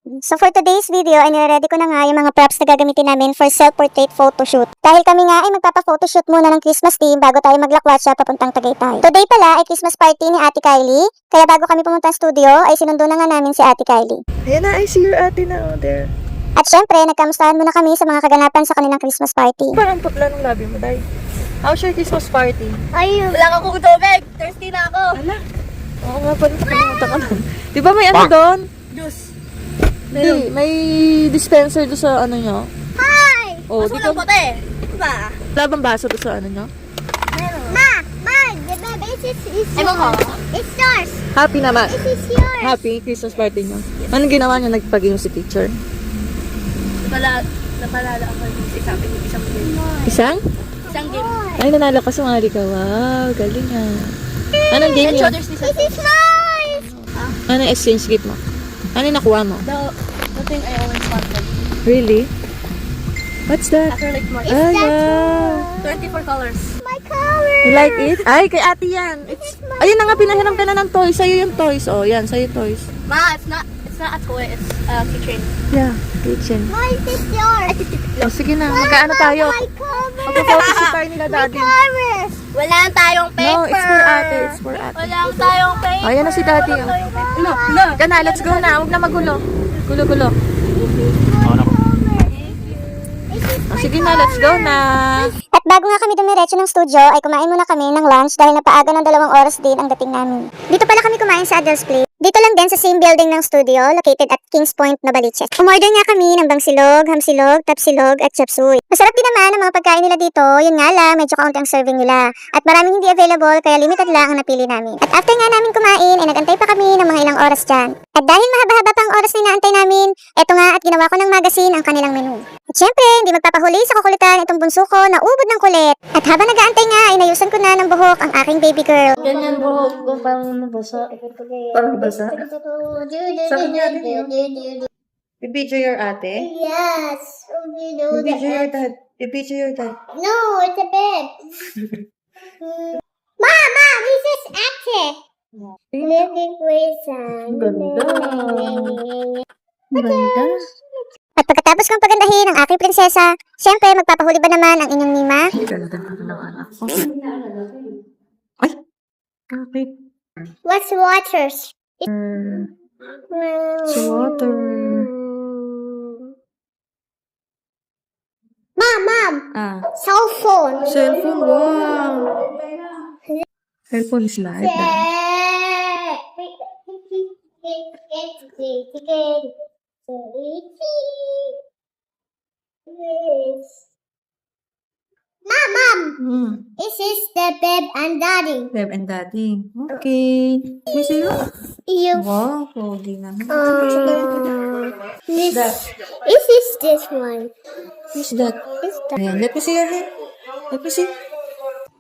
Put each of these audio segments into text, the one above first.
So for today's video ay nire-ready ko na nga yung mga props na gagamitin namin for self-portrait photoshoot. Dahil kami nga ay magpapa-photoshoot muna ng Christmas team bago tayo maglakwatsa papuntang Tagaytay. Today pala ay Christmas party ni Ate Kylie, kaya bago kami pumunta sa studio ay sinundo na nga namin si Ate Kylie. Ayan na, I see your ate na out there. At syempre, nagkamustahan muna kami sa mga kaganapan sa kanilang Christmas party. Parang putla ng labi mo, Day. How's your Christmas party? Ay, wala akong tubig. Thirsty na ako. Ala. Oo nga pala, nakalimutan ka na. Di ba may ano doon? Juice. May dispenser doon sa ano nyo? Hi! Oh, Mas di walang ka- puti. Diba? Wala bang baso doon sa ano nyo? Ma, the baby is yours. It's yours. Happy naman. It is yours. Happy Christmas party nyo. Anong ginawa nyo? Nagpag-inom si teacher? Napalala ako yung isang game. Isang? Isang game. Ay, nanalo ka sa mga ka. Wow, galing ah. Anong game And yun? shoulders this is nice. Anong exchange gift mo? Ano yung nakuha mo? The thing I always wanted. Really? What's that? Acrylic mark. Ah, yeah. 24 colors. My color. You like it? Ay, kay ate yan. Ayun na nga, pinahiram ka na ng toys. Sa'yo yung toys. Oh, yan, sa'yo toys. Ma, it's not a toy. It's a keychain. Yeah, kitchen. Why is this yours? Oh, sige na, magkaano tayo? Magpo-photoshoot tayo nila daddy. Wala tayong paper. No, it's for ate. It's for ate. Wala tayong paper. Oh, yan na si daddy. Oh. No. Ika na, let's go na. Huwag na magulo. Gulo-gulo. Oh, sige na, let's go na. At bago nga kami dumiretso ng studio ay kumain muna kami ng lunch dahil napaaga ng 2 oras din ang dating namin. Dito pala kami kumain sa Adele's Place. Dito lang din sa same building ng studio located at Kings Point, Novaliches. Umorder nga kami ng bangsilog, hamsilog, tapsilog at chapsuy. Masarap din naman ang mga pagkain nila dito, yun nga lang medyo kaunti ang serving nila. At maraming hindi available kaya limited lang ang napili namin. At after nga namin kumain ay nagantay pa kami ng mga ilang oras dyan. At dahil mahaba-haba pa ang oras na inaantay namin, eto nga at ginawa ko ng magazine ang kanilang menu. At syempre, hindi magpapahuli sa kukulitan itong bunso ko na ubod ng kulit. At habang nag-aantay nga, ay nayusan ko na ng buhok ang aking baby girl. Ganyan buhok ko parang nabasa. Parang basa. Sabi niya, i-video your ate? Yes. I-video your dad. I-video your dad. No, it's a bed. Mama, this is active. Living with Ganda. Ganda. At pagkatapos kong pagandahin ang aking prinsesa, syempre magpapahuli ba naman ang inyong Mima? Ganda ng anak ko. Ay! Kapit. What's waters? Sa water. Mom, Ah. cell phone. Cellphone, wow. Cellphone is live. Mom, Hmm. this is the bed and daddy. Beb and daddy. Okay. May sa'yo? You. Wow, pogi naman. This is this one. Who's that? Ayan, let me see your hair. Let me see.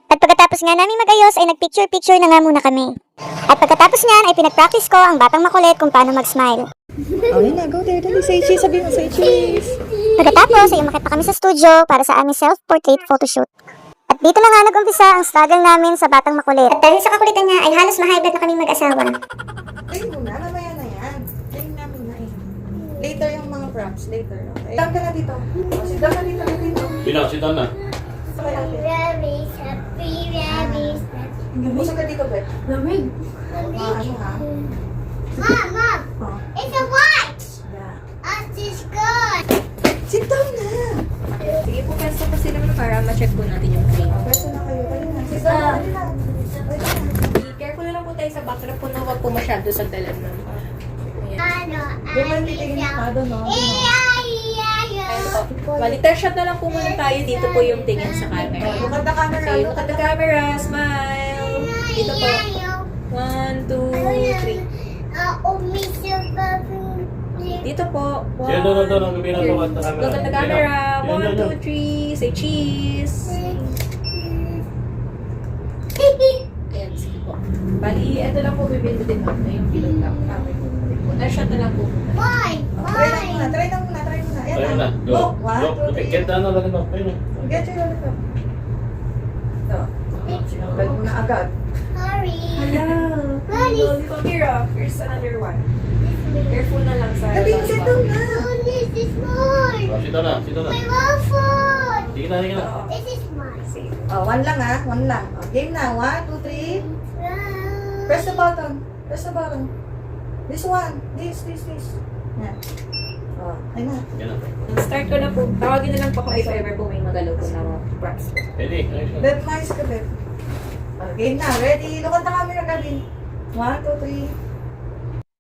At pagkatapos nga namin magayos ay nagpicture-picture na nga muna kami. At pagkatapos niyan ay pinag-practice ko ang batang makulit kung paano mag-smile. Oh, yun na. Go there. Dali, say cheese. Sabi mo, say cheese. Pagkatapos ay umakit pa kami sa studio para sa aming self-portrait photoshoot. At dito na nga nag-umpisa ang struggle namin sa batang makulit. At dahil sa kakulitan niya ay halos ma-high blood na kaming mag-asawa. Ayun muna. Mamaya na yan. Ayun namin na eh. Later yung mga props. Later. Okay. Down ka na dito. Sit down na dito. Bilang, sit down na. Rabbits, happy rabbits. Busog ka dito, Beb. Lamig. Ano ha? Mom, Oh. it's a watch. Yeah. That is good. Sit down na. Sige po, pwesto po sila para ma-check po natin yung claim. Pwesto na kayo. Dali na. Sit down. Dali na. Be careful na lang po tayo sa background po na huwag po masyado sa dalan ma'am. Ayan. Ano, Doon man titingin yung kado, no? Ayun po. Balitar shot na lang po muna tayo. Dito po yung tingin sa camera. Look at the camera. So, look at the camera. Smile. Dito po. 1, 2, 3. Dito po. Yan, doon. Gabihan na look at the camera. Look at the camera. Yan, 1, 2, 3. Say cheese. Ayan, sige po. Bali, ito lang po bibili din ma'am. Na yung bilog lang. Shot na lang po. Try lang muna. Try lang muna. Try muna. Ayan Ayun na. na. Go. Go. 1, Go. 2, 3. Get down na lang. Ayun na. Get your lollipop. Ito. Sinunggad mo na agad. Hello. Lollipop here. Here's another one. Careful na lang sa Sabi, sit down sito na, sito na. My waffle. Sige na, sige na. This is mine. Sige. Oh, one lang ha. One lang. Oh, game na. 1, 2, 3. Press the button. Press the button. This one. This. Yan. Oh, ayun na. Yan na. Start ko na po. Tawagin na lang po kung if ever po may magalaw po na mga props. Ready? Ayos na. Beb, mais ka, Beb. Oh, game na. Ready? Look at the camera, Gabin. 1, 2, 3.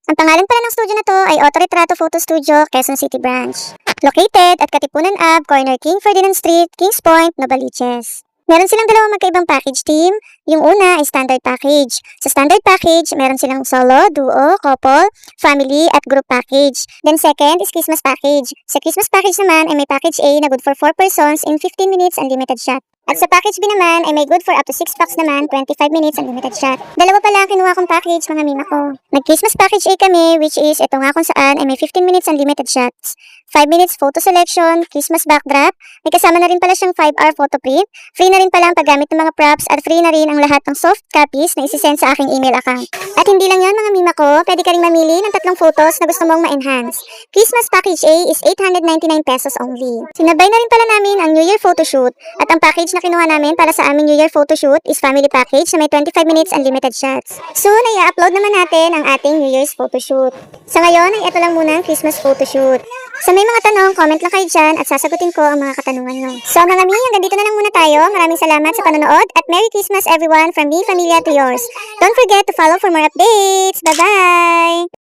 Ang pangalan pala ng studio na to ay Auto-Retrato Photo Studio, Quezon City Branch. Located at Katipunan Ave, corner King Ferdinand Street, Kings Point, Novaliches. Meron silang dalawang magkaibang package team. Yung una ay standard package. Sa standard package, meron silang solo, duo, couple, family, at group package. Then second is Christmas package. Sa Christmas package naman ay may package A na good for 4 persons in 15 minutes unlimited shot. At sa package B naman ay may good for up to 6 packs naman, 25 minutes unlimited shot. Dalawa pala ang kinuha kong package, mga mima ko. Nag-Christmas package A kami, which is ito nga kung saan ay may 15 minutes unlimited shots. 5 minutes photo selection, Christmas backdrop, may kasama na rin pala siyang 5-hour photo print, free na rin pala ang paggamit ng mga props at free na rin ang lahat ng soft copies na isisend sa aking email account. At hindi lang yan mga mima ko, pwede ka rin mamili ng 3 photos na gusto mong ma-enhance. Christmas package A is 899 pesos only. Sinabay na rin pala namin ang New Year photoshoot at ang package na kinuha namin para sa aming New Year photoshoot is family package na may 25 minutes unlimited shots. Soon ay i-upload naman natin ang ating New Year's photoshoot. Sa ngayon ay ito lang muna ang Christmas photoshoot. Sa may mga tanong, comment lang kayo dyan at sasagutin ko ang mga katanungan nyo. So mga mi, hanggang dito na lang muna tayo. Maraming salamat sa panonood at Merry Christmas everyone from me, Familia to yours. Don't forget to follow for more updates. Bye-bye!